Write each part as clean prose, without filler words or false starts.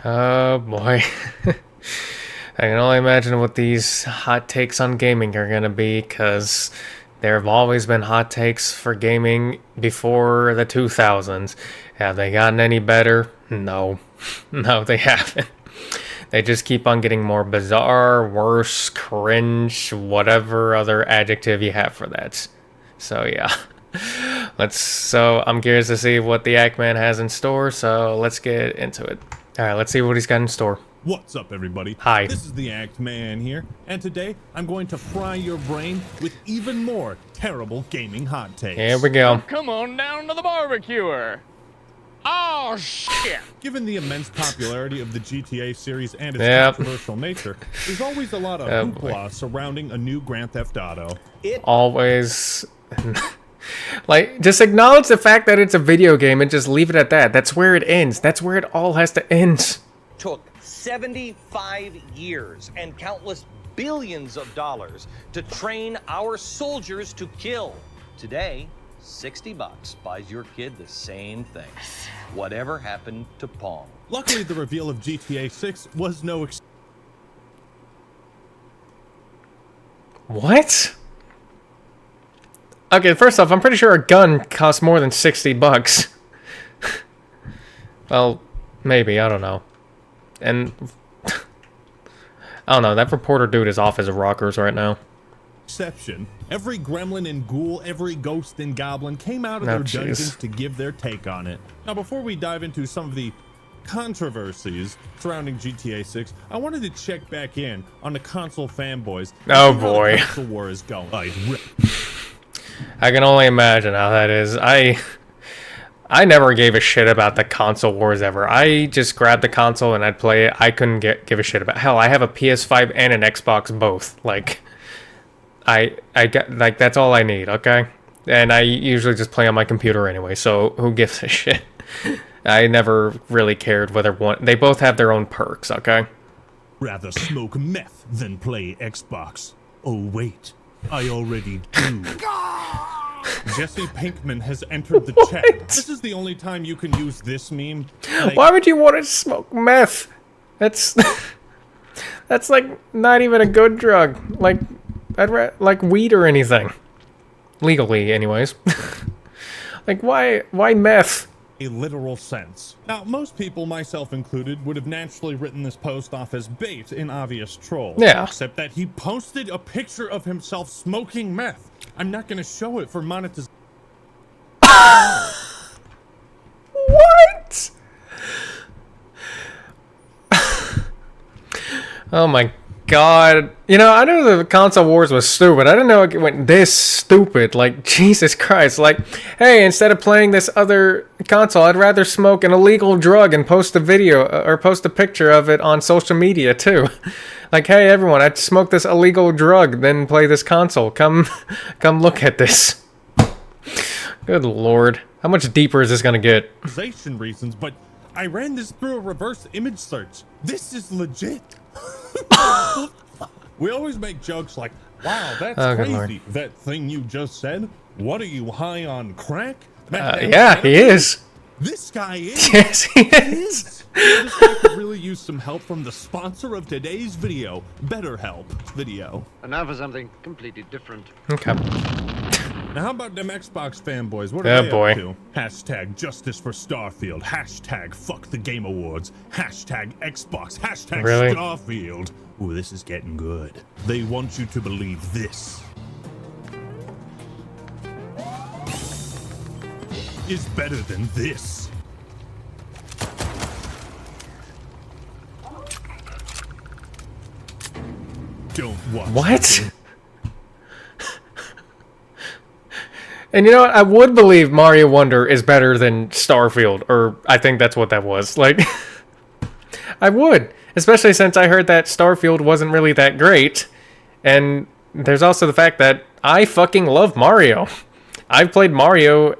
Oh boy. I can only imagine what these hot takes on gaming are gonna be, because there have always been hot takes for gaming before the 2000s. Have they gotten any better? No. No, they haven't. They just keep on getting more bizarre, worse, cringe, whatever other adjective you have for that. So yeah. So I'm curious to see what the Ackman has in store, so let's get into it. Alright, let's see what he's got in store. What's up, everybody? Hi. This is the Act Man here, and today I'm going to fry your brain with even more terrible gaming hot takes. Here we go. Come on down to the barbecuer. Oh, shit. Given the immense popularity of the GTA series and its controversial nature, there's always a lot of hoopla surrounding a new Grand Theft Auto. Always. Like, just acknowledge the fact that it's a video game and just leave it at that. That's where it ends. That's where it all has to end. Took 75 years and countless billions of dollars to train our soldiers to kill. Today, $60 buys your kid the same thing. Whatever happened to Pong? Luckily, the reveal of GTA 6 was no What? Okay, first off, I'm pretty sure a gun costs more than $60. Well, maybe, I don't know. And I don't know, that reporter dude is off his rockers right now. exception. Every gremlin and ghoul, every ghost and goblin came out of their dungeons to give their take on it. Now, before we dive into some of the controversies surrounding GTA 6, I wanted to check back in on the console fanboys. Oh boy. The console war is going. I can only imagine how that is. I never gave a shit about the console wars ever. I just grabbed the console and I'd play it. I couldn't give a shit about. Hell, I have a PS5 and an Xbox both. Like, I got, like, that's all I need. Okay, and I usually just play on my computer anyway. So who gives a shit? I never really cared whether one. They both have their own perks. Okay. Rather smoke meth than play Xbox. Oh wait, I already do. Jesse Pinkman has entered the chat. This is the only time you can use this meme. Like, why would you want to smoke meth? That's that's like not even a good drug. Like like weed or anything. Legally, anyways. Like why meth? a literal sense. Now, most people, myself included, would have naturally written this post off as bait, an obvious troll. Yeah. Except that he posted a picture of himself smoking meth. I'm not gonna show it for monetization. What? Oh my god. You know, I knew the console wars was stupid. I didn't know it went this stupid. Like, Jesus Christ. Like, hey, instead of playing this other console, I'd rather smoke an illegal drug and post a video or post a picture of it on social media too. Like, hey everyone, I'd smoke this illegal drug, then play this console. Come look at this. Good lord. How much deeper is this gonna get? Reasons, but I ran this through a reverse image search. This is legit. We always make jokes like, wow, that's crazy. Lord. That thing you just said? What are you, high on crack? Yeah, he is. This guy is. Yes, he is. This guy could really use some help from the sponsor of today's video, BetterHelp video. And now for something completely different. Okay. Now, how about them Xbox fanboys? What are they boy. up to? Hashtag justice for Starfield. Hashtag fuck the Game Awards. Hashtag Xbox. Hashtag Really? Starfield. Ooh, this is getting good. They want you to believe this is better than this. Don't watch. What? And you know what? I would believe Mario Wonder is better than Starfield, or I think that's what that was. Like, I would, especially since I heard that Starfield wasn't really that great. And there's also the fact that I fucking love Mario. I've played Mario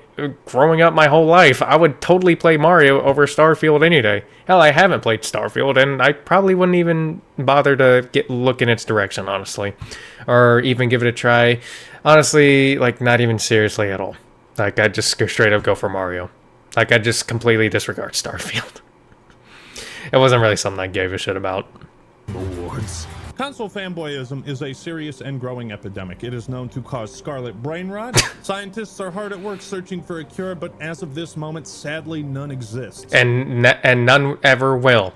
growing up my whole life. I would totally play Mario over Starfield any day. Hell, I haven't played Starfield, and I probably wouldn't even bother to look in its direction, honestly. Or even give it a try. Honestly, like, not even seriously at all. Like, I'd just straight up go for Mario. Like, I'd just completely disregard Starfield. it wasn't really something I gave a shit about. Awards. Console fanboyism is a serious and growing epidemic. It is known to cause scarlet brain rot. Scientists are hard at work searching for a cure, but as of this moment, sadly, none exists. And none ever will.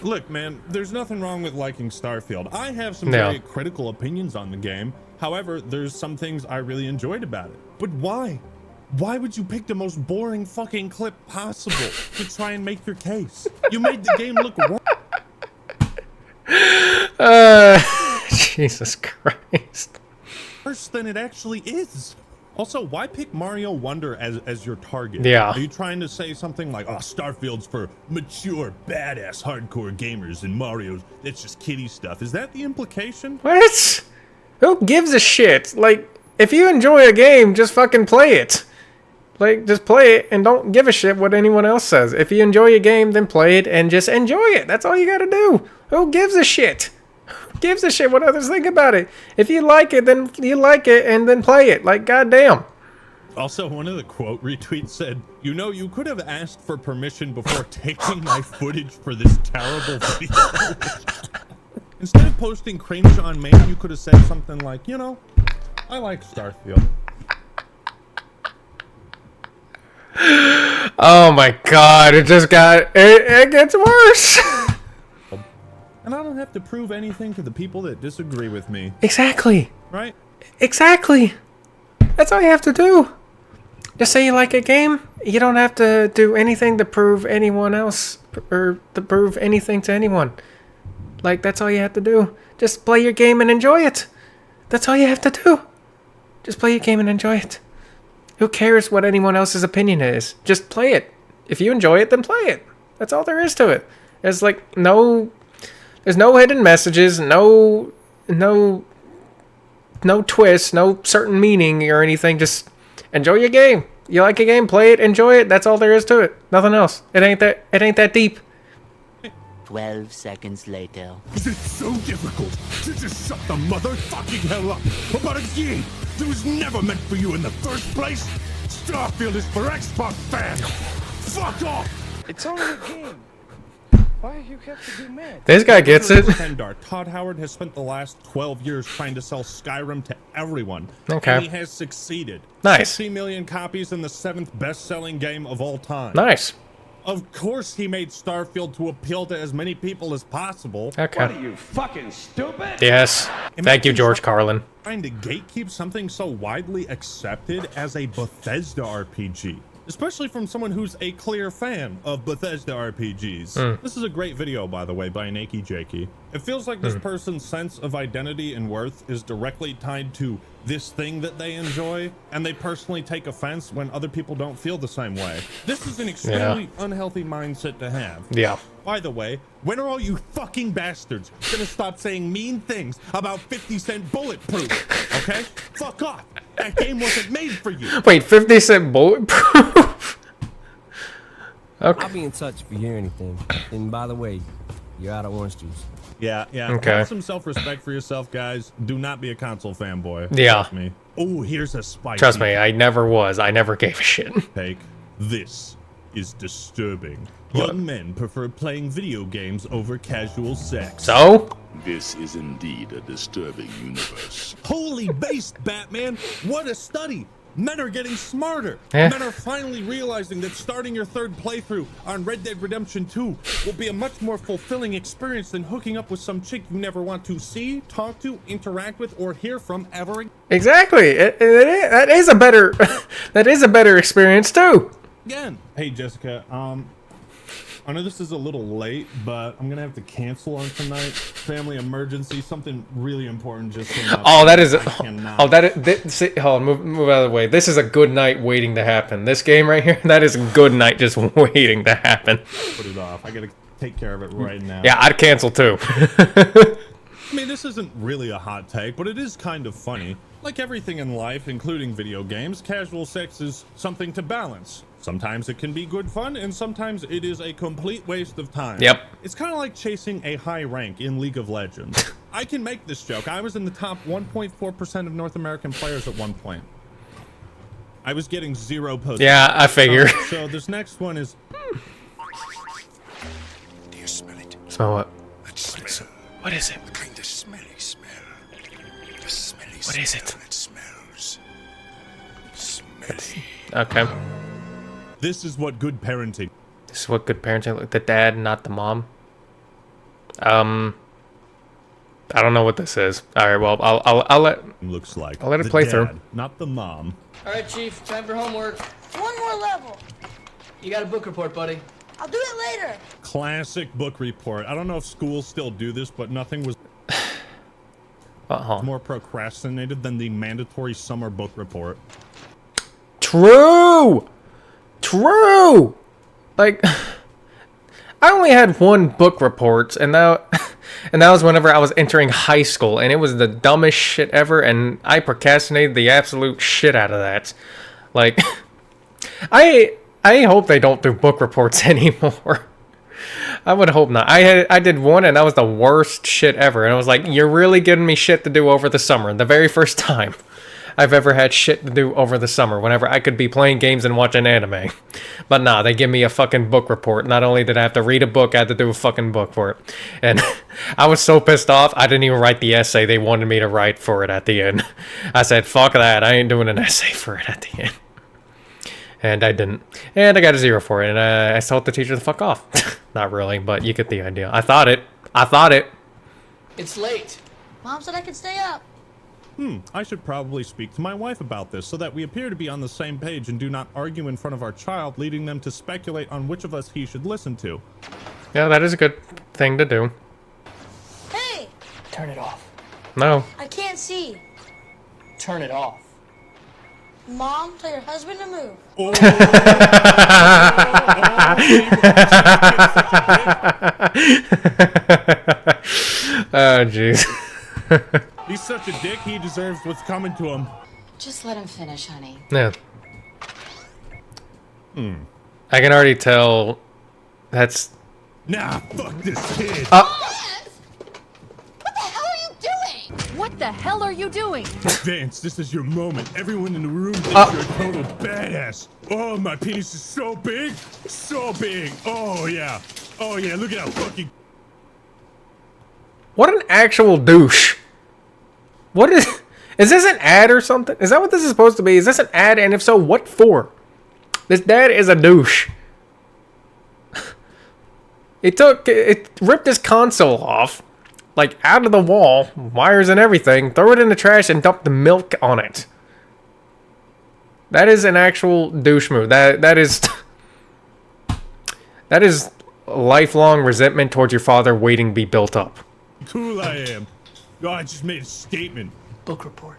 Look, man, there's nothing wrong with liking Starfield. I have some very critical opinions on the game. However, there's some things I really enjoyed about it. But why? Why would you pick the most boring fucking clip possible to try and make your case? You made the game look wrong. Jesus Christ. Worse than it actually is. Also, why pick Mario Wonder as your target? Yeah. Are you trying to say something like, oh, Starfield's for mature, badass, hardcore gamers, and Mario's, that's just kiddie stuff? Is that the implication? What? Who gives a shit? Like, if you enjoy a game, just fucking play it. Like, just play it and don't give a shit what anyone else says. If you enjoy a game, then play it and just enjoy it. That's all you gotta do. Who gives a shit? Who gives a shit what others think about it? If you like it, then you like it and then play it. Like, goddamn. Also, one of the quote retweets said, you know, you could have asked for permission before taking my footage for this terrible video. Instead of posting cringe on main, you could have said something like, you know, I like Starfield. Oh my god, it just got... It gets worse. And I don't have to prove anything to the people that disagree with me. Exactly. Right? Exactly. That's all you have to do. Just say you like a game. You don't have to do anything to prove anyone else or to prove anything to anyone. Like, that's all you have to do. Just play your game and enjoy it. That's all you have to do. Just play your game and enjoy it. Who cares what anyone else's opinion is? Just play it. If you enjoy it, then play it. That's all there is to it. There's like there's no hidden messages, no twist, no certain meaning or anything. Just enjoy your game. You like a game, play it, enjoy it. That's all there is to it. Nothing else. It ain't that deep. 12 seconds later. Is it so difficult to just shut the motherfucking hell up about a game that was never meant for you in the first place? Starfield is for Xbox fans. Fuck off. It's only a game. Why you have to be mad? This guy gets it. Todd Howard has spent the last 12 years trying to sell Skyrim to everyone. Okay. And he has succeeded. Nice. 60 million copies and the 7th best-selling game of all time. Nice. Of course he made Starfield to appeal to as many people as possible. Okay. What are you, fucking stupid? Yes. Thank you, George Carlin. Trying to gatekeep something so widely accepted as a Bethesda RPG. Especially from someone who's a clear fan of Bethesda RPGs. This is a great video, by the way, by Nakey Jakey. It feels like this person's sense of identity and worth is directly tied to this thing that they enjoy, and they personally take offense when other people don't feel the same way. This is an extremely unhealthy mindset to have. Yeah. By the way, when are all you fucking bastards gonna stop saying mean things about 50-cent Bulletproof? Okay? Fuck off. That game wasn't made for you. Wait, 50-cent Bulletproof? Okay. I'll be in touch if you hear anything. And by the way, you're out of orange juice. Yeah. Okay. Have some self-respect for yourself, guys. Do not be a console fanboy. Yeah. Trust me. Oh, here's a spicy Trust me, I never was. I never gave a shit. take. This is disturbing. What? Young men prefer playing video games over casual sex. So? This is indeed a disturbing universe. Holy based, Batman! What a study! Men are getting smarter. Eh. Men are finally realizing that starting your third playthrough on Red Dead Redemption 2 will be a much more fulfilling experience than hooking up with some chick you never want to see, talk to, interact with, or hear from ever again. Exactly. That is a better that is a better experience too. Hey Jessica, I know this is a little late, but I'm gonna have to cancel on tonight. Family emergency, something really important just came up. Oh, that is I cannot. Oh, see, hold on, move out of the way. This is a good night waiting to happen. This game right here, that is a good night just waiting to happen. Put it off. I gotta take care of it right now. Yeah, I'd cancel too. I mean, this isn't really a hot take, but it is kind of funny. Like everything in life, including video games, casual sex is something to balance. Sometimes it can be good fun, and sometimes it is a complete waste of time. Yep. It's kind of like chasing a high rank in League of Legends. I can make this joke. I was in the top 1.4% of North American players at one point. I was getting 0 posts. Yeah, I figure. So this next one is... Do you smell Smell what? That smell. What is it? The kind of smelly smell. The smelly What is smell it? that smells. Smelly. Okay. This is what good parenting. This is what good parenting like. The dad, not the mom. I don't know what this is. All right, well, I'll let Looks like. I'll let it The play dad, through. not the mom. All right, Chief, time for homework. One more level. You got a book report, buddy. I'll do it later. Classic book report. I don't know if schools still do this, but nothing was Uh-huh. more procrastinated than the mandatory summer book report. True! True! Like, I only had one book report, and that was whenever I was entering high school, and it was the dumbest shit ever, and I procrastinated the absolute shit out of that. Like, I hope they don't do book reports anymore. I would hope not. I did one, and that was the worst shit ever, and I was like, you're really giving me shit to do over the summer. The very first time I've ever had shit to do over the summer, whenever I could be playing games and watching anime. But nah, they give me a fucking book report. Not only did I have to read a book, I had to do a fucking book for it. And I was so pissed off, I didn't even write the essay they wanted me to write for it at the end. I said, fuck that, I ain't doing an essay for it at the end. And I didn't. And I got a 0 for it, and I told the teacher to fuck off. Not really, but you get the idea. I thought it. It's late. Mom said I could stay up. I should probably speak to my wife about this so that we appear to be on the same page and do not argue in front of our child, leading them to speculate on which of us he should listen to. Yeah, that is a good thing to do. Hey, Turn it off. No. I can't see. Turn it off. Mom, tell your husband to move. Oh, jeez. He's such a dick, he deserves what's coming to him. Just let him finish, honey. Yeah. I can already tell that's... Nah, fuck this kid. What the hell are you doing? What the hell are you doing? Vance, this is your moment. Everyone in the room thinks you're a total badass. Oh, my penis is so big. So big. Oh, yeah. Oh, yeah, look at how fucking... What an actual douche. What is... Is this an ad or something? Is that what this is supposed to be? Is this an ad? And if so, what for? This dad is a douche. It ripped his console off, like out of the wall, wires and everything, throw it in the trash and dump the milk on it. That is an actual douche move. That is lifelong resentment towards your father waiting to be built up. cool I am. Oh, I just made a statement. Book report.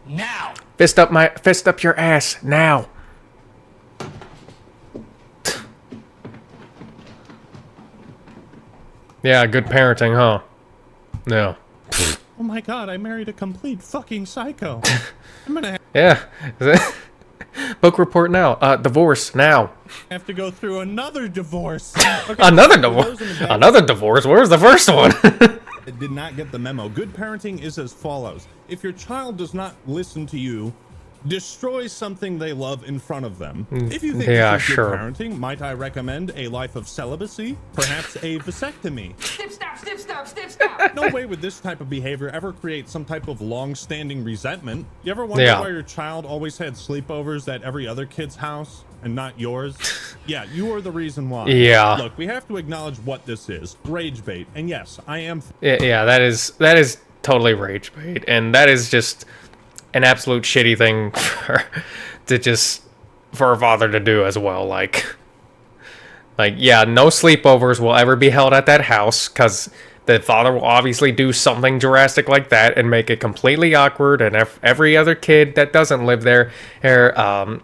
Now. Fist up your ass now. Yeah, good parenting, huh? Yeah. Oh my god, I married a complete fucking psycho. I'm gonna Yeah. Book report now. Divorce now. have to go through another divorce. Okay, Another for divorce. those in the back Another divorce. Where's the first one? that did not get the memo. Good parenting is as follows. If your child does not listen to you, destroy something they love in front of them. If you think yeah, this is good sure. parenting, might I recommend a life of celibacy? Perhaps a vasectomy? Snip, snap, snip, snap, snip, snap. No way would this type of behavior ever create some type of long-standing resentment. You ever wonder Yeah. why your child always had sleepovers at every other kid's house and not yours? Yeah, you are the reason why. Yeah. Look, we have to acknowledge what this is. Rage bait. And yes, I am... Yeah, that is totally rage bait, and that is just an absolute shitty thing for a father to do as well. Like, yeah, no sleepovers will ever be held at that house because the father will obviously do something drastic like that and make it completely awkward. And every other kid that doesn't live there are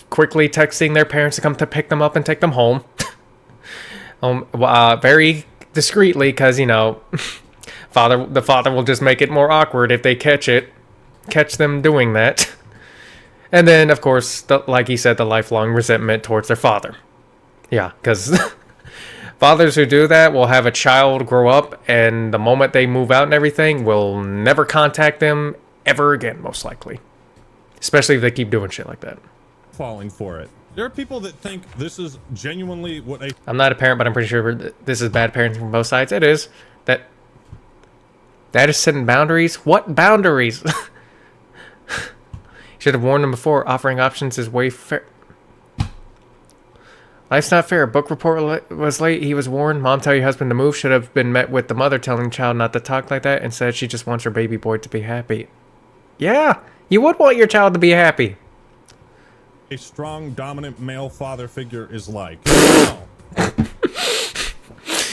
quickly texting their parents to come to pick them up and take them home. Very discreetly, because you know, the father will just make it more awkward if they catch them doing that. And then, of course, like he said, the lifelong resentment towards their father. Yeah, because fathers who do that will have a child grow up, and the moment they move out and everything, will never contact them ever again, most likely. Especially if they keep doing shit like that. falling for it. There are people that think this is genuinely what a... I'm not a parent, but I'm pretty sure this is bad parenting from both sides. It is. That is setting boundaries? What boundaries? Should have warned him before. Offering options is way fair. Life's not fair. Book report was late. He was warned. Mom, tell your husband to move. Should have been met with the mother telling child not to talk like that. Instead, she just wants her baby boy to be happy. Yeah, you would want your child to be happy. A strong, dominant male father figure is like.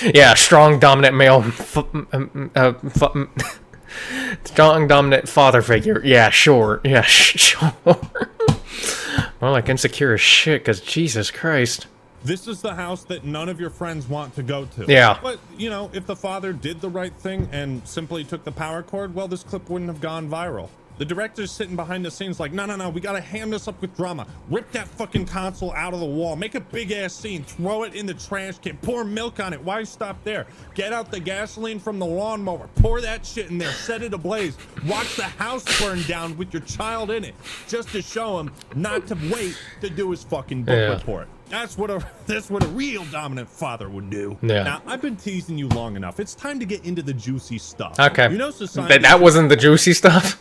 Yeah, strong, dominant male. Strong, dominant father figure. Yeah, sure. Yeah, sure. More like insecure as shit, because Jesus Christ. This is the house that none of your friends want to go to. Yeah. But, you know, if the father did the right thing and simply took the power cord, well, this clip wouldn't have gone viral. The director's sitting behind the scenes like, no, we gotta hand this up with drama. Rip that fucking console out of the wall. Make a big-ass scene. Throw it in the trash can. Pour milk on it. Why stop there? Get out the gasoline from the lawnmower. Pour that shit in there. Set it ablaze. Watch the house burn down with your child in it. Just to show him not to wait to do his fucking book report. That's what a real dominant father would do. Yeah. Now, I've been teasing you long enough. It's time to get into the juicy stuff. Okay. You know, society... That wasn't the juicy stuff?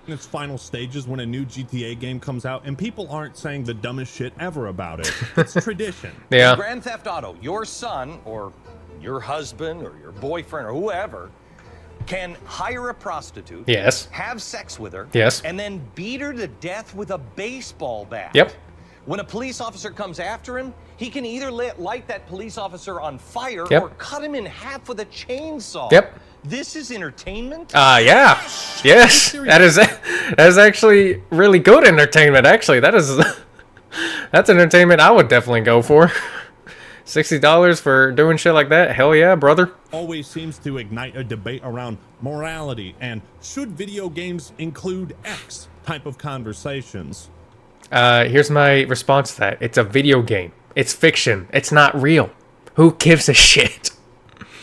In its final stages when a new GTA game comes out, and people aren't saying the dumbest shit ever about it. It's tradition. Yeah. In Grand Theft Auto, your son or your husband or your boyfriend or whoever can hire a prostitute, Yes. have sex with her, Yes. and then beat her to death with a baseball bat. Yep. When a police officer comes after him, he can either light that police officer on fire Yep. or cut him in half with a chainsaw. Yep. This is entertainment? Yeah. Yes. That is actually really good entertainment, actually. That's entertainment I would definitely go for. $60 for doing shit like that? Hell yeah, brother. Always seems to ignite a debate around morality and should video games include X type of conversations. Here's my response to that. It's a video game. It's fiction. It's not real. Who gives a shit?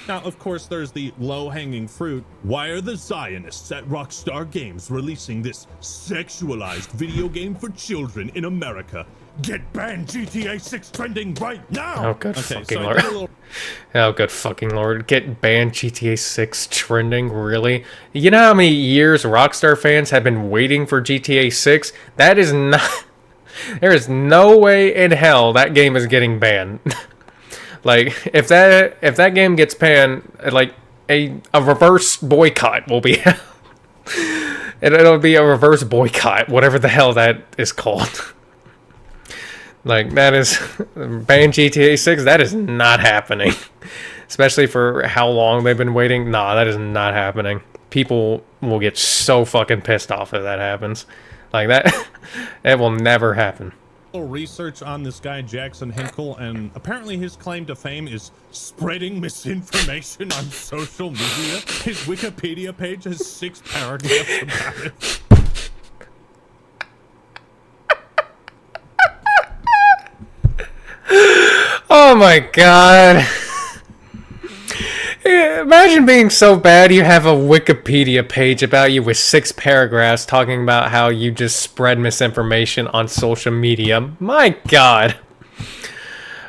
Now, of course, there's the low-hanging fruit. Why are the Zionists at Rockstar Games releasing this sexualized video game for children in America? Get banned GTA 6 trending right now! Oh, good fucking lord. Oh, good fucking lord. Get banned GTA 6 trending? Really? You know how many years Rockstar fans have been waiting for GTA 6? That is not... There is no way in hell that game is getting banned. Like, if that game gets banned, like, a reverse boycott will be... It'll be a reverse boycott, whatever the hell that is called. Like, that is... Ban GTA 6, that is not happening. Especially for how long they've been waiting. Nah, that is not happening. People will get so fucking pissed off if that happens. Like, that... It will never happen. Research on this guy Jackson Hinkle, and apparently his claim to fame is spreading misinformation on social media. His Wikipedia page has 6 paragraphs about it. Oh my god. Imagine being so bad you have a Wikipedia page about you with 6 paragraphs talking about how you just spread misinformation on social media. My god.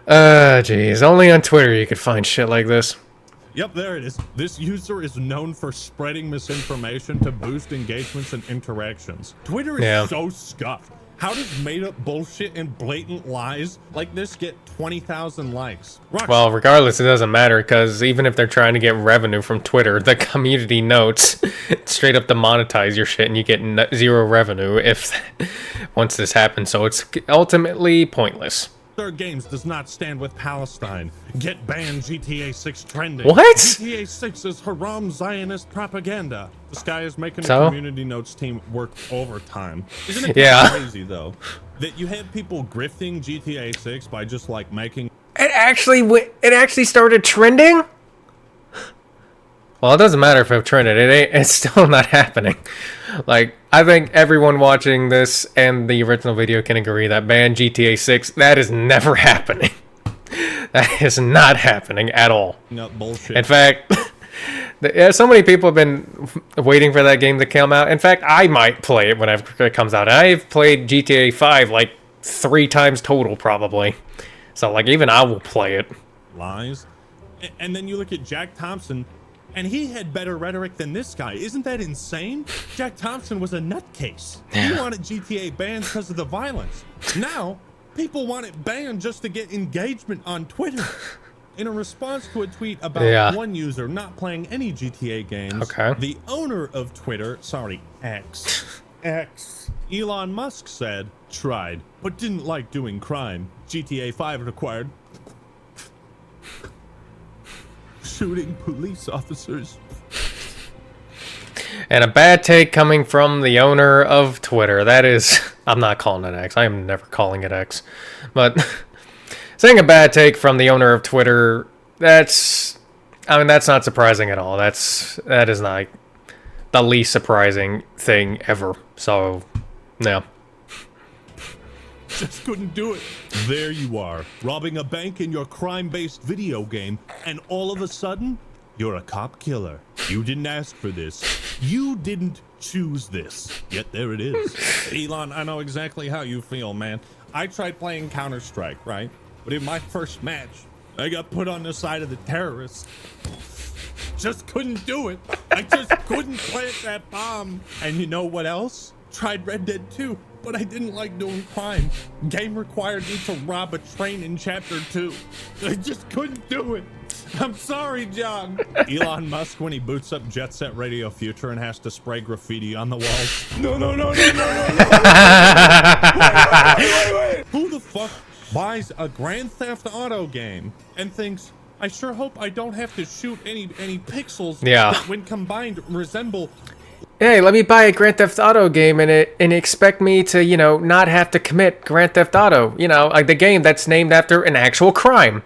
Jeez. Only on Twitter you could find shit like this. Yep, there it is. This user is known for spreading misinformation to boost engagements and interactions. Twitter is so scuffed. How does made-up bullshit and blatant lies like this get 20,000 likes? Well, regardless, it doesn't matter, because even if they're trying to get revenue from Twitter, the community notes straight up to monetize your shit, and you get 0 revenue if once this happens. So it's ultimately pointless. Rockstar Games does not stand with Palestine. Get banned GTA 6 trending. What? GTA 6 is haram Zionist propaganda. This guy is making the community notes team work overtime. Isn't it crazy, though, that you have people grifting GTA 6 by just, like, making... It actually started trending? Well, it doesn't matter if it trended. It's still not happening. Like, I think everyone watching this and the original video can agree that ban GTA 6, that is never happening. That is not happening at all. No, bullshit. In fact, so many people have been waiting for that game to come out. In fact, I might play it whenever it comes out. I've played GTA 5 like 3 times total, probably. So, like, even I will play it. Lies. And then you look at Jack Thompson, and he had better rhetoric than this guy. Isn't that insane? Jack Thompson was a nutcase. He wanted GTA banned because of the violence. Now, people want it banned just to get engagement on Twitter. In a response to a tweet about one user not playing any GTA games, the owner of Twitter, X, Elon Musk said, tried, but didn't like doing crime. GTA 5 required shooting police officers. And a bad take coming from the owner of Twitter. That is, I'm not calling it X. I am never calling it X. But saying a bad take from the owner of Twitter, that's not surprising at all. That is not the least surprising thing ever. So, no. Just couldn't do it. There you are, robbing a bank in your crime-based video game, and all of a sudden, you're a cop killer. You didn't ask for this. You didn't choose this. Yet there it is. Elon, I know exactly how you feel, man. I tried playing Counter-Strike, right? But in my first match, I got put on the side of the terrorists. Just couldn't do it. I just couldn't plant that bomb. And you know what else? Tried Red Dead 2, but I didn't like doing crime. Game required me to rob a train in Chapter 2. I just couldn't do it. I'm sorry, John. Elon Musk when he boots up Jet Set Radio Future and has to spray graffiti on the walls. No. Wait. Who the fuck buys a Grand Theft Auto game and thinks, I sure hope I don't have to shoot any pixels that when combined resemble... Hey, let me buy a Grand Theft Auto game and expect me to, not have to commit Grand Theft Auto. Like the game that's named after an actual crime.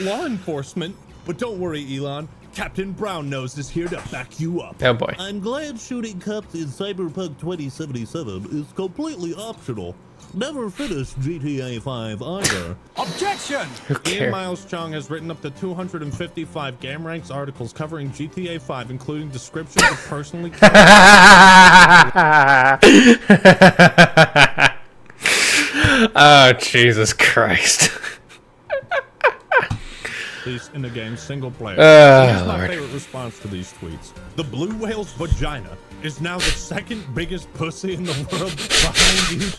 Law enforcement, but don't worry, Elon. Captain Brown-Nose is here to back you up. Oh boy. I'm glad shooting cops in Cyberpunk 2077 is completely optional. Never finished GTA 5 either. Objection! Ian Miles Chung has written up to 255 GameRanks articles covering GTA 5, including descriptions of personally... Oh, Jesus Christ. In the game's single player. Here's my favorite response to these tweets. The blue whale's vagina is now the second biggest pussy in the world behind you.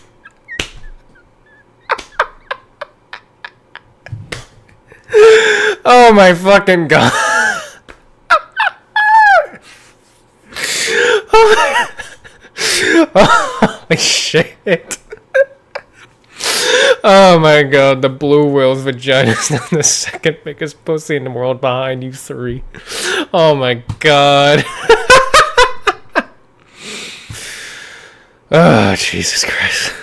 Oh my fucking god. Holy shit. Oh my god, the blue whale's vagina is now the second biggest pussy in the world behind you 3. Oh my god. Oh, Jesus Christ.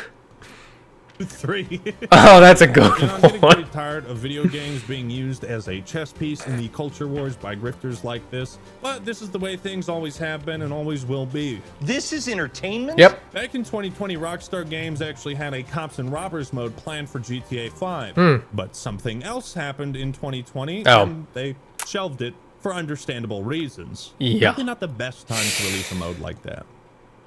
3. Oh, that's a good one. I'm getting one. pretty tired of video games being used as a chess piece in the culture wars by grifters like this, but this is the way things always have been and always will be. This is entertainment? Yep. Back in 2020, Rockstar Games actually had a cops and robbers mode planned for GTA 5, but something else happened in 2020 and they shelved it for understandable reasons. Yeah. Probably not the best time to release a mode like that.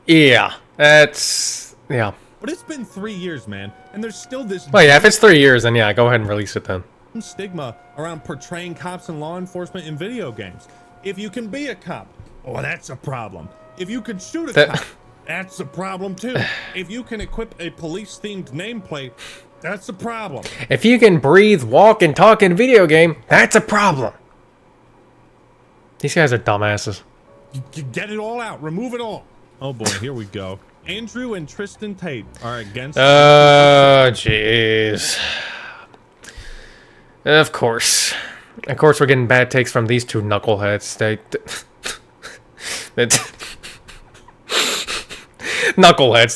Yeah, that's... yeah. But it's been 3 years, man, and there's still this... Well, yeah, if it's 3 years, then yeah, go ahead and release it then. ...stigma around portraying cops and law enforcement in video games. If you can be a cop, well, that's a problem. If you can shoot a cop, that's a problem too. If you can equip a police-themed nameplate, that's a problem. If you can breathe, walk, and talk in a video game, that's a problem. These guys are dumbasses. You get it all out. Remove it all. Oh boy, here we go. Andrew and Tristan Tate are against... Oh, jeez. Of course. Of course we're getting bad takes from these two knuckleheads. Knuckleheads.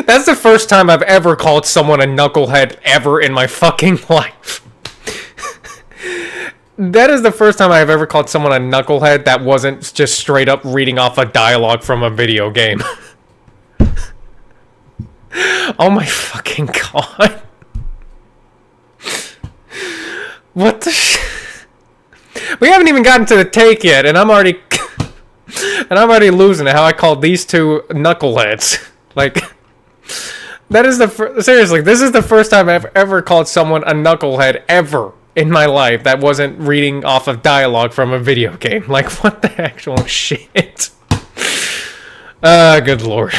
That's the first time I've ever called someone a knucklehead ever in my fucking life. That is the first time I've ever called someone a knucklehead that wasn't just straight up reading off a dialogue from a video game. Oh my fucking god. What the We haven't even gotten to the take yet, and I'm already losing it how I called these two knuckleheads. Like, That is seriously, this is the first time I've ever called someone a knucklehead ever in my life that wasn't reading off of dialogue from a video game. Like, what the actual shit? Good lord.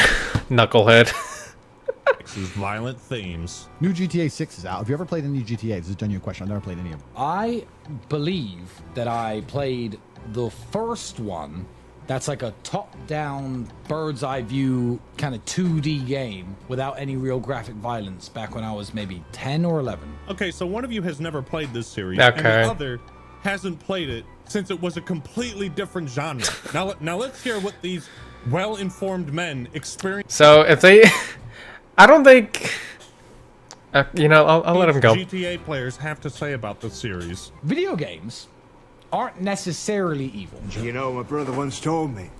Knucklehead. These violent themes. New GTA 6 is out. Have you ever played any GTA? This is a genuine question. I've never played any of them. I believe that I played the first one. That's like a top-down, bird's-eye view kind of 2D game without any real graphic violence back when I was maybe 10 or 11. Okay, so one of you has never played this series, Okay. and the other hasn't played it since it was a completely different genre. Now let's hear what these well-informed men experience. So if they... I don't think... you know, I'll let him go. GTA players have to say about the series. Video games aren't necessarily evil. You know, my brother once told me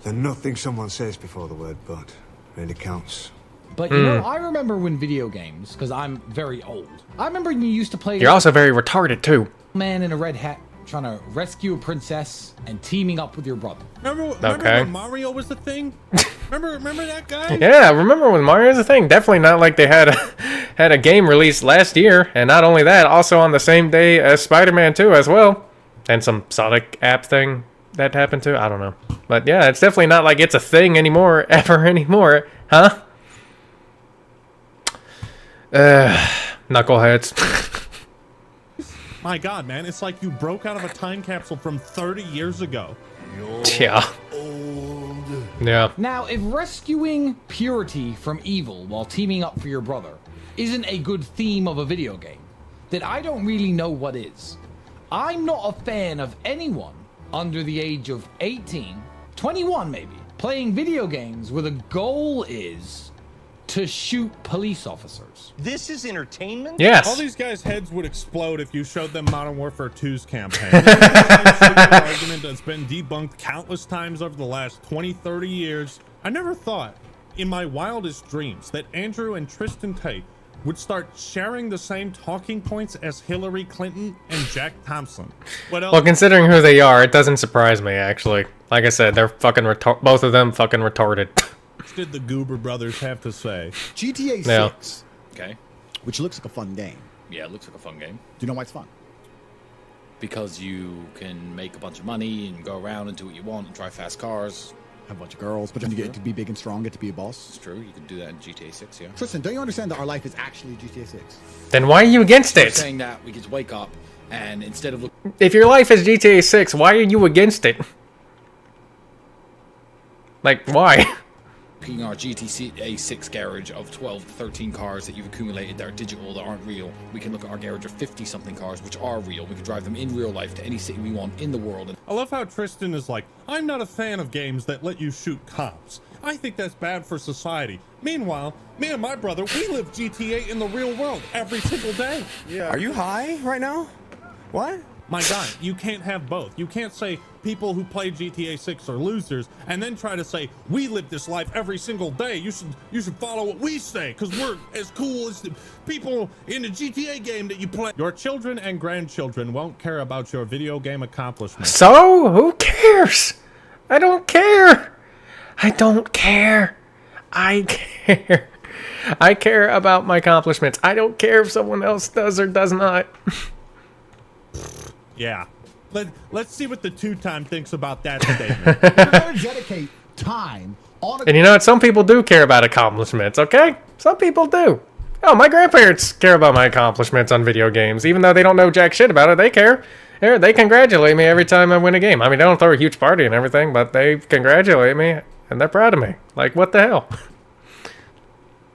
that nothing someone says before the word but really counts. But you know, I remember when video games, because I'm very old. I remember you used to play... You're also very retarded, too. Man in a red hat trying to rescue a princess and teaming up with your brother. Remember when Mario was the thing? remember that guy? Yeah, I remember when Mario was a thing. Definitely not like they had a game released last year. And not only that, also on the same day as Spider-Man 2 as well. And some Sonic app thing that happened too. I don't know. But yeah, it's definitely not like it's a thing anymore, ever anymore. Huh? Knuckleheads. My God, man, it's like you broke out of a time capsule from 30 years ago. Yeah. Yeah. Now, if rescuing purity from evil while teaming up for your brother isn't a good theme of a video game, then I don't really know what is. I'm not a fan of anyone under the age of 18, 21 maybe, playing video games where the goal is to shoot police officers. This is entertainment? Yes. All these guys' heads would explode if you showed them Modern Warfare 2's campaign. This is an argument that's been debunked countless times over the last 20, 30 years. I never thought in my wildest dreams that Andrew and Tristan Tate would start sharing the same talking points as Hillary Clinton and Jack Thompson. What else? Well, considering who they are, it doesn't surprise me, actually. Like I said, they're fucking both of them fucking retarded. What did the Goober brothers have to say? GTA 6. Yeah. Okay. Which looks like a fun game. Yeah, it looks like a fun game. Do you know why it's fun? Because you can make a bunch of money and go around and do what you want and drive fast cars. Have a bunch of girls, but then you get to be big and strong, get to be a boss. It's true. You can do that in GTA 6, yeah. Tristan, don't you understand that our life is actually GTA 6? Then why are you against I'm it? saying that we could wake up and instead of If your life is GTA 6, why are you against it? Like, why? looking at our GTA 6 garage of 12 to 13 cars that you've accumulated that are digital, that aren't real, we can look at our garage of 50 something cars which are real. We can drive them in real life to any city we want in the world. I love how Tristan is like, I'm not a fan of games that let you shoot cops. I think that's bad for society. Meanwhile, me and my brother, we live GTA in the real world every single day. Yeah. Are you high right now? What? My guy, you can't have both. You can't say people who play GTA 6 are losers and then try to say we live this life every single day. You should follow what we say because we're as cool as the people in the GTA game that you play. Your children and grandchildren won't care about your video game accomplishments. So who cares? I don't care. I don't care. I care. I care about my accomplishments. I don't care if someone else does or does not. Yeah. Let's see what the two-time thinks about that statement. We're going to dedicate time on And you know what? Some people do care about accomplishments, okay? Some people do. Oh, my grandparents care about my accomplishments on video games. Even though they don't know jack shit about it, they care. They congratulate me every time I win a game. I mean, they don't throw a huge party and everything, but they congratulate me, and they're proud of me. Like, what the hell?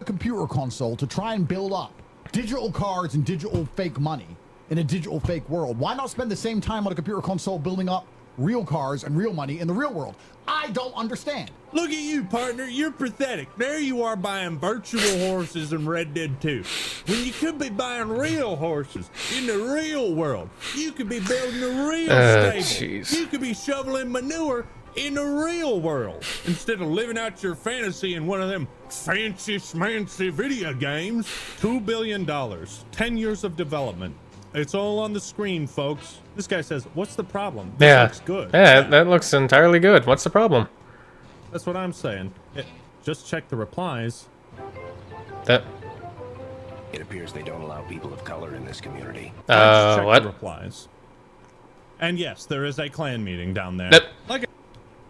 a computer console to try and build up digital cards and digital fake money in a digital fake world. Why not spend the same time on a computer console building up real cars and real money in the real world? I don't understand. Look at you, partner. You're pathetic. There you are buying virtual horses in Red Dead 2. When you could be buying real horses in the real world. You could be building a real stable. Jeez. You could be shoveling manure in the real world instead of living out your fantasy in one of them fancy schmancy video games. $2 billion, 10 years of development. It's all on the screen, folks. This guy says, what's the problem? This looks good. Yeah, that looks entirely good. What's the problem? That's what I'm saying. Just check the replies. That. It appears they don't allow people of color in this community. What? Replies. And yes, there is a clan meeting down there. Like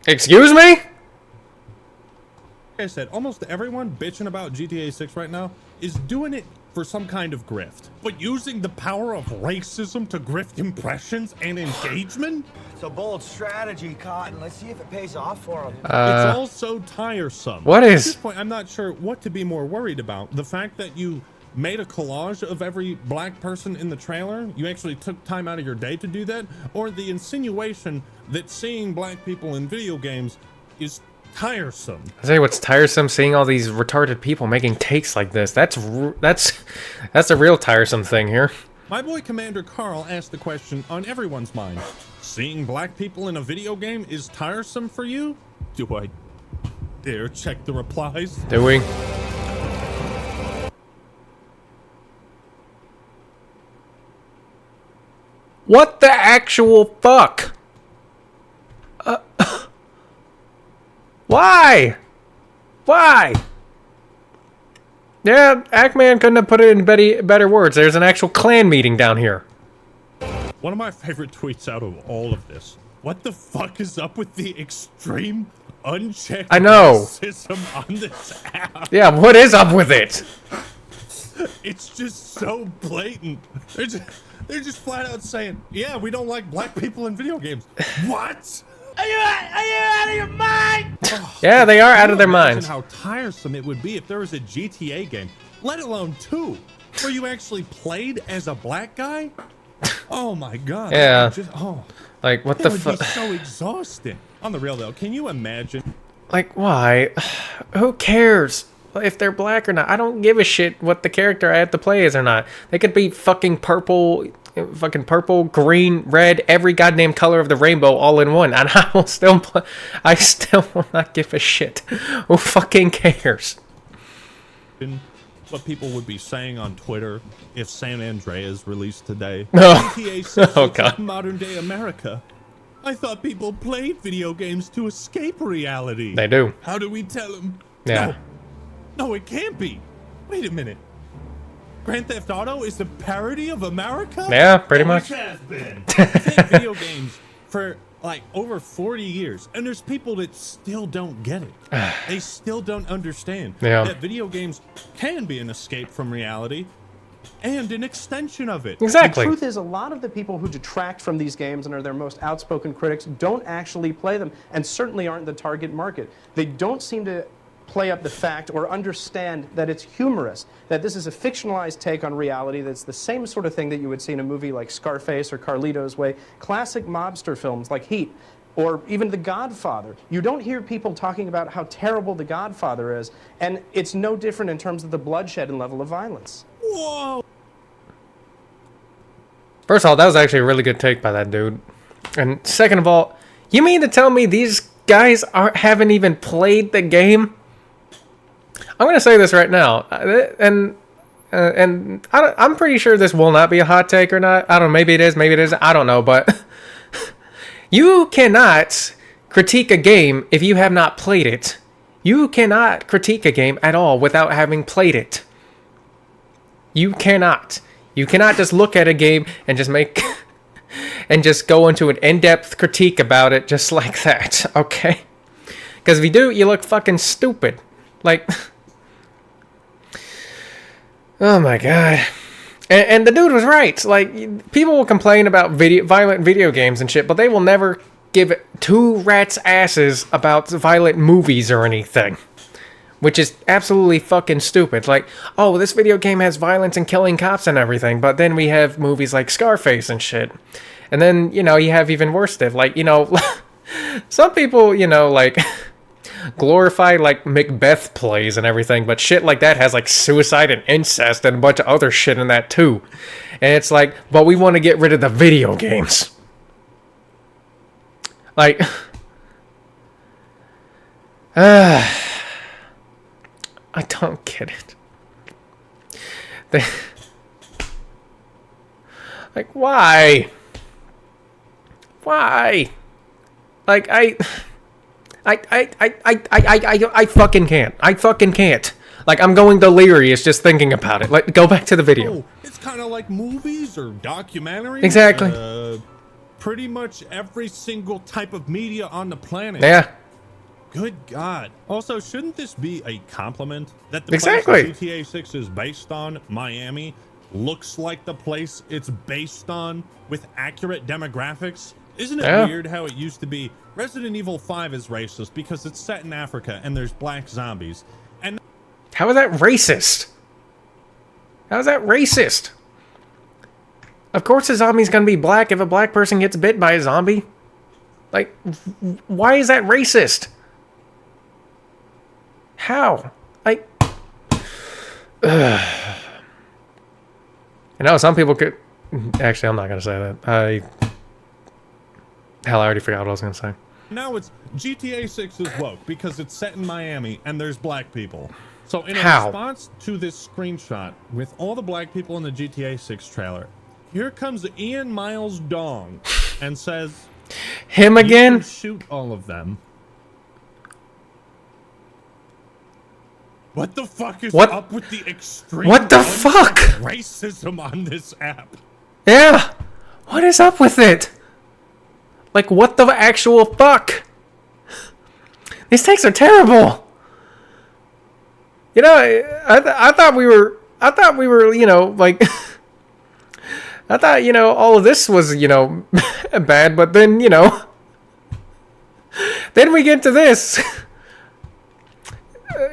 excuse me? Like I said, almost everyone bitching about GTA 6 right now is doing it for some kind of grift. But using the power of racism to grift impressions and engagement? It's a bold strategy, Cotton. Let's see if it pays off for them. It's all so tiresome. What is? At this point, I'm not sure what to be more worried about. The fact that you made a collage of every black person in the trailer, you actually took time out of your day to do that, or the insinuation that seeing black people in video games is tiresome. I tell you what's tiresome, seeing all these retarded people making takes like this. That's a real tiresome thing here. My boy Commander Carl asked the question on everyone's mind. Seeing black people in a video game is tiresome for you? Do I dare check the replies? Do we? What the actual fuck? Why? Why? Yeah, Ackman couldn't have put it in better words. There's an actual clan meeting down here. One of my favorite tweets out of all of this. What the fuck is up with the extreme unchecked racism on this app? Yeah, what is up with it? It's just so blatant. They're just flat out saying, yeah, we don't like black people in video games. What? Are you out of your mind? Yeah, they are out of their minds. How tiresome it would be if there was a GTA game, let alone 2, where you actually played as a black guy. Oh my god. Yeah. Like, what the fuck? It would be so exhausting. On the real though, can you imagine? Like, why? Who cares if they're black or not? I don't give a shit what the character I have to play is or not. They could be fucking purple, green, red, every goddamn color of the rainbow all in one, and I will still play. I still will not give a shit. Who fucking cares? What people would be saying on Twitter if San Andreas released today. No. GTA 6 Oh, looks like God. modern day America. I thought people played video games to escape reality. They do. How do we tell them? Yeah. No, it can't be. Wait a minute. Grand Theft Auto is a parody of America? Yeah, pretty much. It has been. I've played video games for like over 40 years, and there's people that still don't get it. They still don't understand that video games can be an escape from reality and an extension of it. Exactly. The truth is, a lot of the people who detract from these games and are their most outspoken critics don't actually play them, and certainly aren't the target market. They don't seem to play up the fact or understand that it's humorous, that this is a fictionalized take on reality, that's the same sort of thing that you would see in a movie like Scarface or Carlito's Way, classic mobster films like Heat, or even The Godfather. You don't hear people talking about how terrible The Godfather is, and it's no different in terms of the bloodshed and level of violence. Whoa! First of all, that was actually a really good take by that dude. And second of all, you mean to tell me these guys haven't even played the game? I'm going to say this right now, and I'm pretty sure this will not be a hot take or not. I don't know, maybe it is, maybe it isn't, I don't know, but you cannot critique a game if you have not played it. You cannot critique a game at all without having played it. You cannot. You cannot just look at a game and just make and just go into an in-depth critique about it just like that, okay? Because if you do, you look fucking stupid. Like, oh my god. And the dude was right. Like, people will complain about violent video games and shit, but they will never give two rats' asses about violent movies or anything. Which is absolutely fucking stupid. Like, oh, this video game has violence and killing cops and everything, but then we have movies like Scarface and shit. And then, you know, you have even worse stuff. Like, you know, some people, you know, like, glorify, like, Macbeth plays and everything, but shit like that has, like, suicide and incest and a bunch of other shit in that, too. And it's like, but we want to get rid of the video games. Like, I don't get it. Like, why? Why? Like, I fucking can't. I fucking can't. Like, I'm going delirious just thinking about it. Like, go back to the video. Oh, it's kind of like movies or documentaries. Exactly. Pretty much every single type of media on the planet. Yeah. Good God. Also, shouldn't this be a compliment that the Exactly. place GTA 6 is based on, Miami, looks like the place it's based on with accurate demographics? Isn't it weird how it used to be Resident Evil 5 is racist because it's set in Africa and there's black zombies? And how is that racist? How is that racist? Of course a zombie's gonna be black if a black person gets bit by a zombie. Like, why is that racist? How? I know some people could... Actually, I'm not gonna say that. Hell, I already forgot what I was gonna say. now it's GTA 6 is woke because it's set in Miami and there's black people. So in response to this screenshot with all the black people in the GTA 6 trailer, here comes Ian Miles Dong and says, him again? You can shoot all of them. What the fuck is up with the extreme racism on this app? Yeah. What is up with it? Like, what the actual fuck? These takes are terrible. You know, I thought we were, you know, like, I thought, you know, all of this was, you know, bad, but then, you know, then we get to this.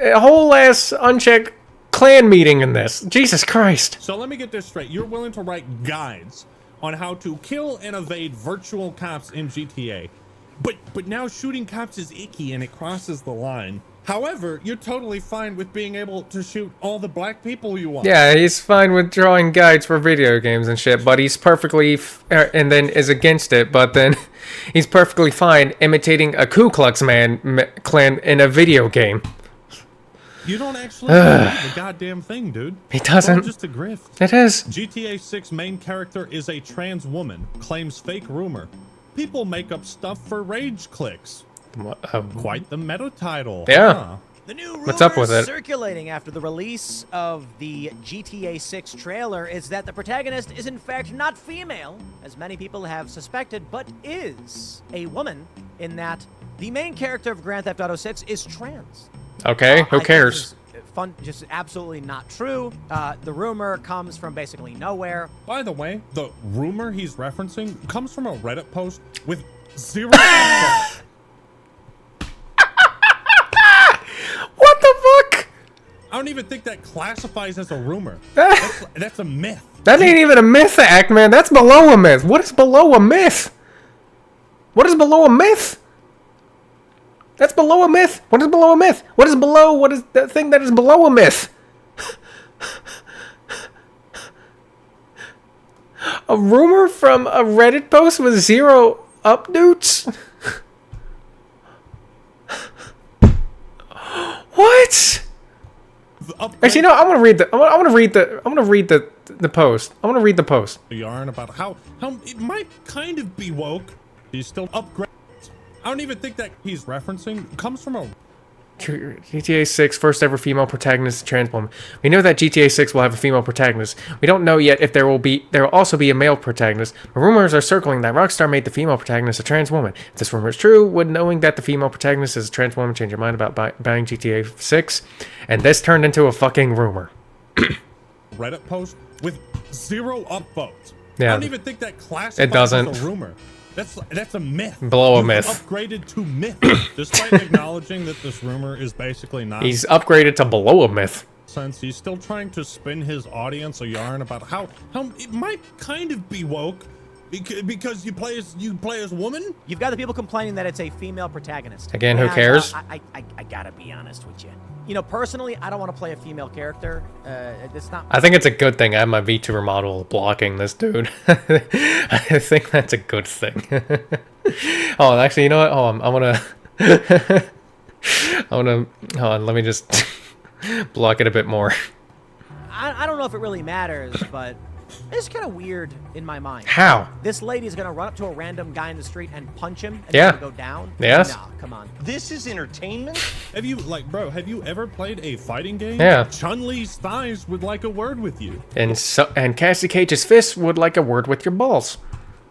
A whole ass unchecked clan meeting in this. Jesus Christ. So let me get this straight. You're willing to write guides on how to kill and evade virtual cops in GTA. But now shooting cops is icky and it crosses the line. However, you're totally fine with being able to shoot all the black people you want. Yeah, he's fine with drawing guides for video games and shit, but he's perfectly... and then is against it, but then he's perfectly fine imitating a Ku Klux clan in a video game. You don't actually believe the goddamn thing, dude. He doesn't. It's just a grift. It is. GTA 6 main character is a trans woman, claims fake rumor. People make up stuff for rage clicks. Quite the meta title. Yeah. Huh. The new What's up with it? Circulating after the release of the GTA 6 trailer is that the protagonist is in fact not female, as many people have suspected, but is a woman, in that the main character of Grand Theft Auto 6 is trans. Okay, who cares? Just absolutely not true. The rumor comes from basically nowhere. By the way, the rumor he's referencing comes from a Reddit post with 0 What the fuck? I don't even think that classifies as a rumor. That's a myth. That ain't even a myth act, man. That's below a myth. What is below a myth? What is below a myth? That's below a myth. What is below a myth? What is below? What is the thing that is below a myth? A rumor from a Reddit post with 0 updates? What? Actually, no. I want to read the. I want to read the. I want to read the post. I want to read the post. Yarn about how it might kind of be woke. He's still upgraded. I don't even think that he's referencing comes from a GTA 6 first ever female protagonist, a trans woman. We know that GTA 6 will have a female protagonist. We don't know yet if there will also be a male protagonist. But rumors are circling that Rockstar made the female protagonist a trans woman. If this rumor is true, would knowing that the female protagonist is a trans woman change your mind about buying GTA 6? And this turned into a fucking rumor. Reddit post with 0 upvotes. Yeah. I don't even think that classifies doesn't. as a rumor. That's a myth. Below a You've myth. Upgraded to myth, despite acknowledging that this rumor is basically not. He's upgraded to below a myth. Since he's still trying to spin his audience a yarn about how it might kind of be woke because you play as a woman. You've got the people complaining that it's a female protagonist. Again, who And, cares? I gotta be honest with you. You know, personally, I don't want to play a female character. It's not. I think it's a good thing I have my VTuber model blocking this dude. I think that's a good thing. Oh, actually, you know what? Hold on, hold on, let me just block it a bit more. I don't know if it really matters, but It's kind of weird in my mind. How? This lady is going to run up to a random guy in the street and punch him and Yeah. then go down? Yes. Nah, come on. This is entertainment? Have you, like, bro, have you ever played a fighting game? Yeah. Chun-Li's thighs would like a word with you. And Cassie Cage's fist would like a word with your balls.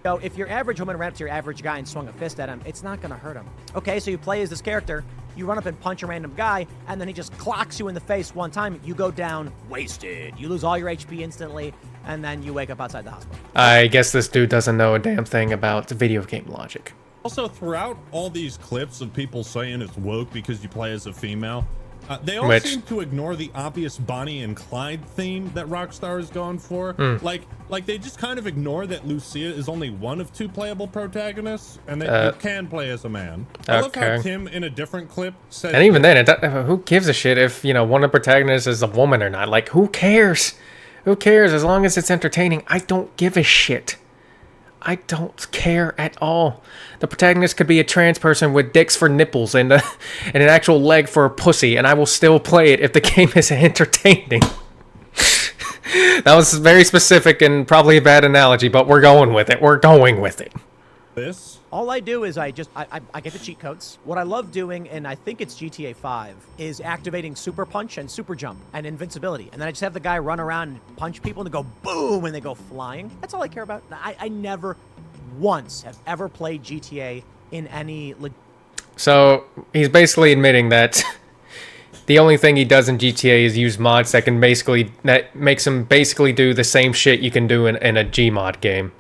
So if your average woman ran up to your average guy and swung a fist at him, it's not going to hurt him. Okay, so you play as this character, you run up and punch a random guy, and then he just clocks you in the face one time, you go down wasted. You lose all your HP instantly, and then you wake up outside the hospital. I guess this dude doesn't know a damn thing about video game logic. Also, throughout all these clips of people saying it's woke because you play as a female, they all seem to ignore the obvious Bonnie and Clyde theme that Rockstar is going for. Like they just kind of ignore that Lucia is only one of 2 playable protagonists, and that you can play as a man. I love how Tim, in a different clip, said... And even then, who gives a shit if, you know, one of the protagonists is a woman or not? Like, who cares? Who cares? As long as it's entertaining, I don't give a shit. I don't care at all. The protagonist could be a trans person with dicks for nipples and an actual leg for a pussy, and I will still play it if the game is entertaining. That was very specific and probably a bad analogy, but we're going with it. We're going with it. This? All I do is I get the cheat codes. What I love doing, and I think it's GTA 5, is activating Super Punch and Super Jump and Invincibility. And then I just have the guy run around and punch people and they go boom and they go flying. That's all I care about. I never once have ever played GTA in any... So he's basically admitting that the only thing he does in GTA is use mods that makes him basically do the same shit you can do in a Gmod game.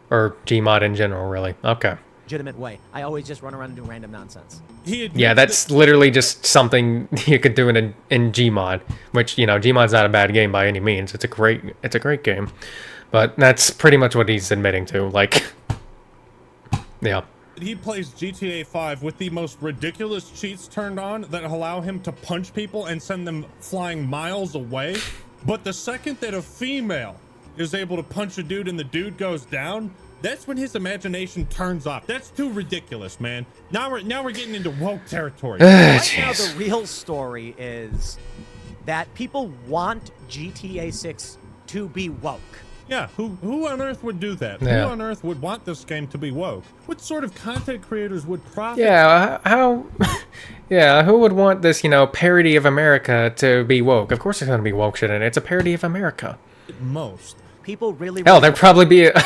Or Gmod in general, really. Okay. Legitimate way. I always just run around and do random nonsense. Yeah, that's literally just something you could do in Gmod, which, you know, Gmod's not a bad game by any means. It's a great game. But that's pretty much what he's admitting to. Like, yeah. He plays GTA 5 with the most ridiculous cheats turned on that allow him to punch people and send them flying miles away. But the second that a female is able to punch a dude and the dude goes down, that's when his imagination turns off. That's too ridiculous, man. Now we're getting into woke territory. Right now, the real story is that people want GTA 6 to be woke. Yeah, who on earth would do that? Yeah. Who on earth would want this game to be woke? What sort of content creators would profit? Yeah, how... Yeah, who would want this, you know, parody of America to be woke? Of course there's going to be woke shit in it. It's a parody of America. Most. People really... Hell, there'd probably be a...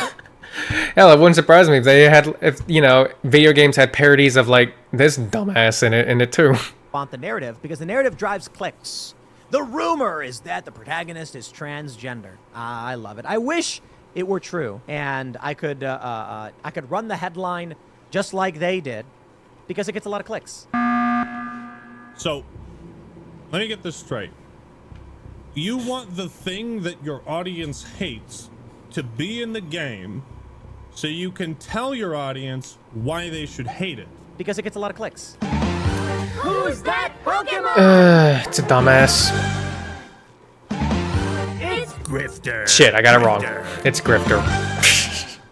Hell, it wouldn't surprise me if they had... If, you know, video games had parodies of, like, this dumbass in it too. Want the narrative, because the narrative drives clicks. The rumor is that the protagonist is transgender. I love it. I wish it were true, and I could run the headline just like they did, because it gets a lot of clicks. So, let me get this straight. You want the thing that your audience hates to be in the game, so you can tell your audience why they should hate it. Because it gets a lot of clicks. Who's that Pokemon? It's a dumbass. It's Grifter. Shit, I got it wrong. It's Grifter.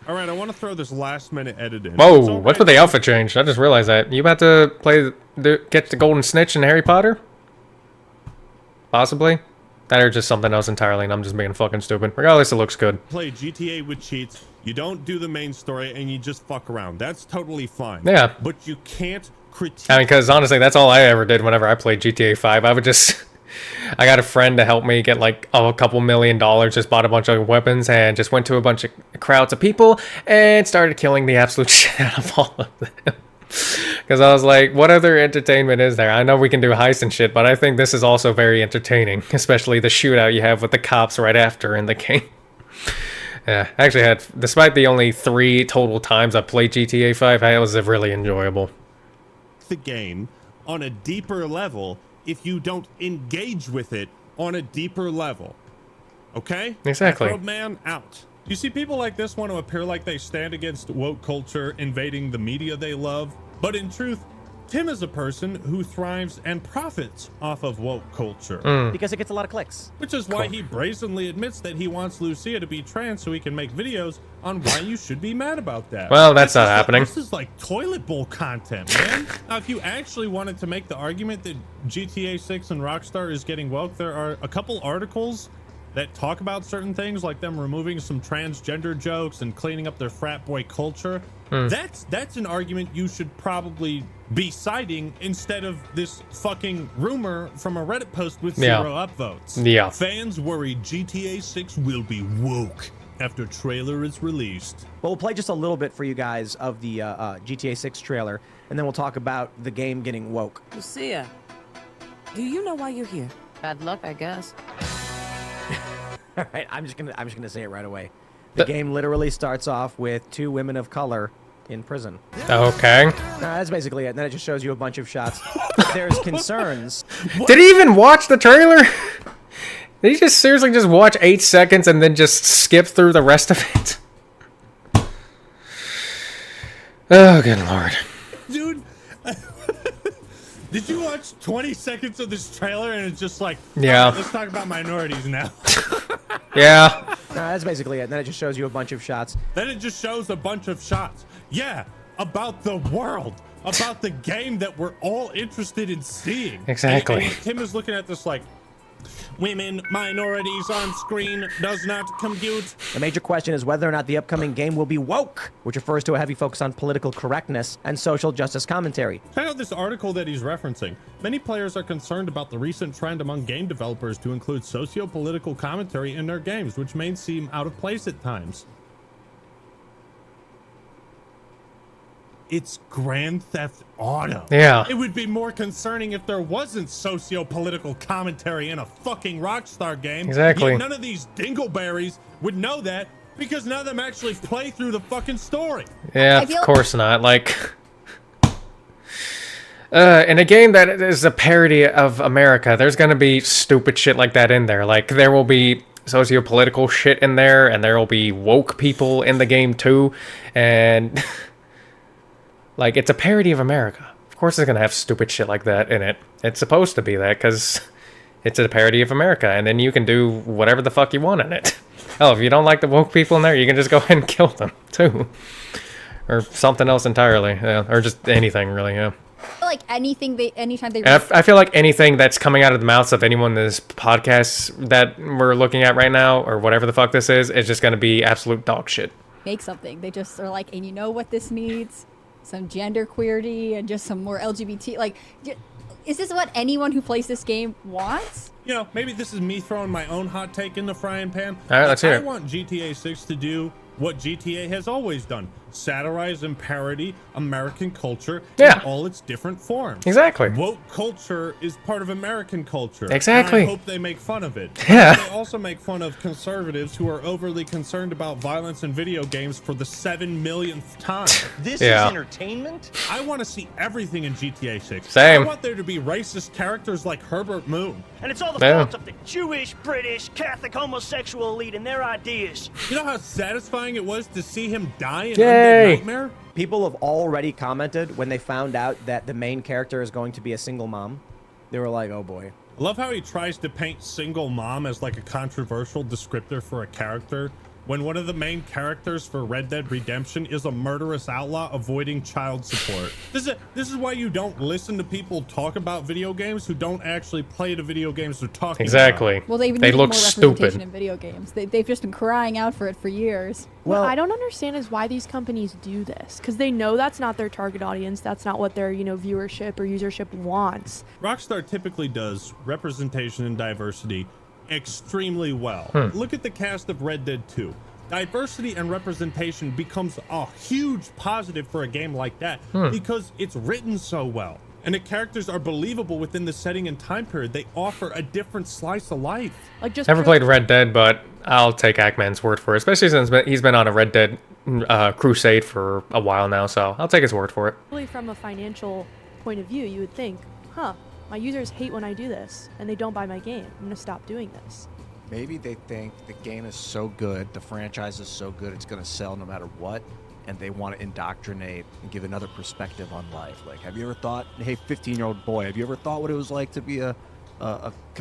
All right, I want to throw this last-minute edit in. Whoa, what's with the outfit change? I just realized that. You about to get the Golden Snitch in Harry Potter? Possibly? That or just something else entirely, and I'm just being fucking stupid. Regardless, it looks good. Play GTA with cheats. You don't do the main story, and you just fuck around. That's totally fine. Yeah. But you can't critique. I mean, because honestly, that's all I ever did whenever I played GTA 5. I would just... I got a friend to help me get like a couple $1 million, just bought a bunch of weapons and just went to a bunch of crowds of people and started killing the absolute shit out of all of them. Because I was like, what other entertainment is there? I know we can do heists and shit, but I think this is also very entertaining, especially the shootout you have with the cops right after in the game. Yeah, I actually had, despite the only 3 total times I played GTA 5, it was really enjoyable. The game on a deeper level if you don't engage with it on a deeper level. Okay? Exactly. Road man out. You see, people like this want to appear like they stand against woke culture invading the media they love, but in truth, Tim is a person who thrives and profits off of woke culture. Because it gets a lot of clicks. Which is why he brazenly admits that he wants Lucia to be trans so he can make videos on why you should be mad about that. Well, that's not happening. This is like toilet bowl content, man. Now, if you actually wanted to make the argument that GTA 6 and Rockstar is getting woke, there are a couple articles that talk about certain things, like them removing some transgender jokes and cleaning up their frat boy culture, that's an argument you should probably be citing instead of this fucking rumor from a Reddit post with 0 upvotes. Yeah. Fans worry GTA 6 will be woke after trailer is released. Well, we'll play just a little bit for you guys of the GTA 6 trailer, and then we'll talk about the game getting woke. Lucia, do you know why you're here? Bad luck, I guess. All right, I'm just gonna say it right away. The game literally starts off with 2 women of color in prison. Okay. That's basically it. And then it just shows you a bunch of shots. There's concerns. Did he even watch the trailer? Did he just seriously just watch 8 seconds and then just skip through the rest of it? Oh, good lord. Dude, did you watch 20 seconds of this trailer and it's just like, yeah, all right, let's talk about minorities now. Yeah. That's basically it. And then it just shows you a bunch of shots. Then it just shows a bunch of shots. Yeah, about the world, about the game that we're all interested in seeing. Exactly. And Tim is looking at this like, women, minorities on screen does not compute. The major question is whether or not the upcoming game will be woke, which refers to a heavy focus on political correctness and social justice commentary. Check out this article that he's referencing. Many players are concerned about the recent trend among game developers to include socio-political commentary in their games, which may seem out of place at times. It's Grand Theft Auto. Yeah. It would be more concerning if there wasn't socio-political commentary in a fucking Rockstar game. Exactly. Yet none of these dingleberries would know that because none of them actually play through the fucking story. Yeah, of course not. Like, in a game that is a parody of America, there's gonna be stupid shit like that in there. Like, there will be socio-political shit in there, and there will be woke people in the game too, and... Like, it's a parody of America. Of course it's going to have stupid shit like that in it. It's supposed to be that, because it's a parody of America, and then you can do whatever the fuck you want in it. Oh, if you don't like the woke people in there, you can just go ahead and kill them, too. Or something else entirely, yeah. Or just anything, really, yeah. I feel like anytime they... I feel like anything that's coming out of the mouths of anyone in this podcast that we're looking at right now, or whatever the fuck this is just going to be absolute dog shit. Make something. They just are like, and you know what this needs? Some gender queerty and just some more LGBT. Like, is this what anyone who plays this game wants? You know, maybe this is me throwing my own hot take in the frying pan. All right, let's hear it. I want GTA 6 to do what GTA has always done. Satirize and parody American culture in all its different forms. Exactly. Woke culture is part of American culture. Exactly. And I hope they make fun of it. Yeah. They also make fun of conservatives who are overly concerned about violence in video games for the 7 millionth time. This is entertainment? I want to see everything in GTA 6. Same. I want there to be racist characters like Herbert Moon. And it's all the fault of the Jewish, British, Catholic, homosexual elite and their ideas. You know how satisfying it was to see him die in Yay. Undead Nightmare? People have already commented when they found out that the main character is going to be a single mom. They were like, oh boy. I love how he tries to paint single mom as like a controversial descriptor for a character when one of the main characters for Red Dead Redemption is a murderous outlaw avoiding child support. This is why you don't listen to people talk about video games who don't actually play the video games they're talking Exactly. about. Well, they look more representation stupid. in video games. They've just been crying out for it for years. What I don't understand is why these companies do this, because they know that's not their target audience. That's not what their viewership or usership wants. Rockstar typically does representation and diversity extremely well. Look at the cast of Red Dead 2. Diversity and representation becomes a huge positive for a game like that because it's written so well. And the characters are believable within the setting and time period. They offer a different slice of life. Like just Never played Red Dead, but I'll take Ackman's word for it, especially since he's been on a Red Dead crusade for a while now, so I'll take his word for it. Really, from a financial point of view, you would think, my users hate when I do this, and they don't buy my game. I'm gonna stop doing this. Maybe they think the game is so good, the franchise is so good, it's gonna sell no matter what, and they want to indoctrinate and give another perspective on life. Like, have you ever thought, hey, 15-year-old boy, have you ever thought what it was like to be a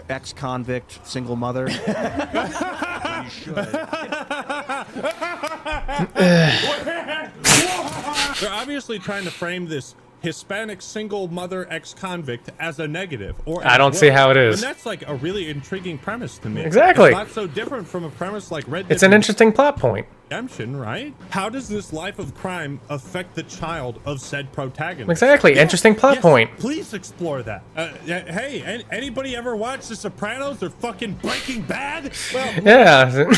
ex-convict single mother? You should. They're obviously trying to frame this Hispanic single mother ex-convict as a negative. Or I don't see how it is. And that's like a really intriguing premise to me. Exactly. It's not so different from a premise like Red Dead. It's an interesting plot point. Redemption, right? How does this life of crime affect the child of said protagonist? Exactly. Interesting plot point. Please explore that. Hey, anybody ever watch The Sopranos or fucking Breaking Bad? Well, yeah,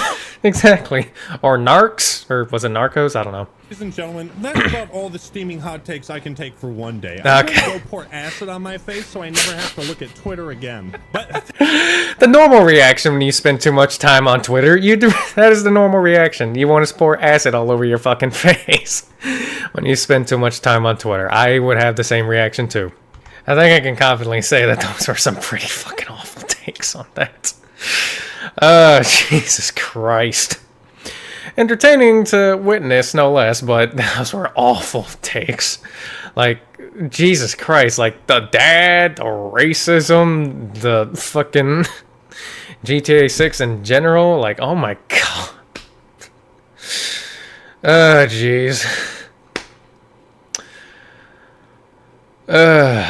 exactly. Or Narcs, or was it Narcos? I don't know. Ladies and gentlemen, that's about all the steaming hot takes I can take for one day. I'm Okay. gonna go pour acid on my face so I never have to look at Twitter again. But The normal reaction when you spend too much time on Twitter, that is the normal reaction. You want to pour acid all over your fucking face when you spend too much time on Twitter. I would have the same reaction too. I think I can confidently say that those were some pretty fucking awful takes on that. Jesus Christ. Entertaining to witness, no less, but those were awful takes. Like, Jesus Christ, like the dad, the racism, the fucking GTA 6 in general, like, oh my god. Jeez. A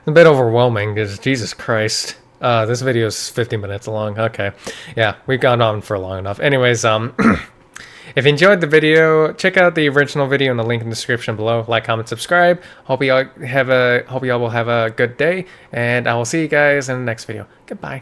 bit overwhelming, because Jesus Christ. This video is 50 minutes long. Okay. Yeah, we've gone on for long enough. Anyways, if you enjoyed the video, check out the original video in the link in the description below. Like, comment, subscribe. Hope y'all will have a good day, and I will see you guys in the next video. Goodbye.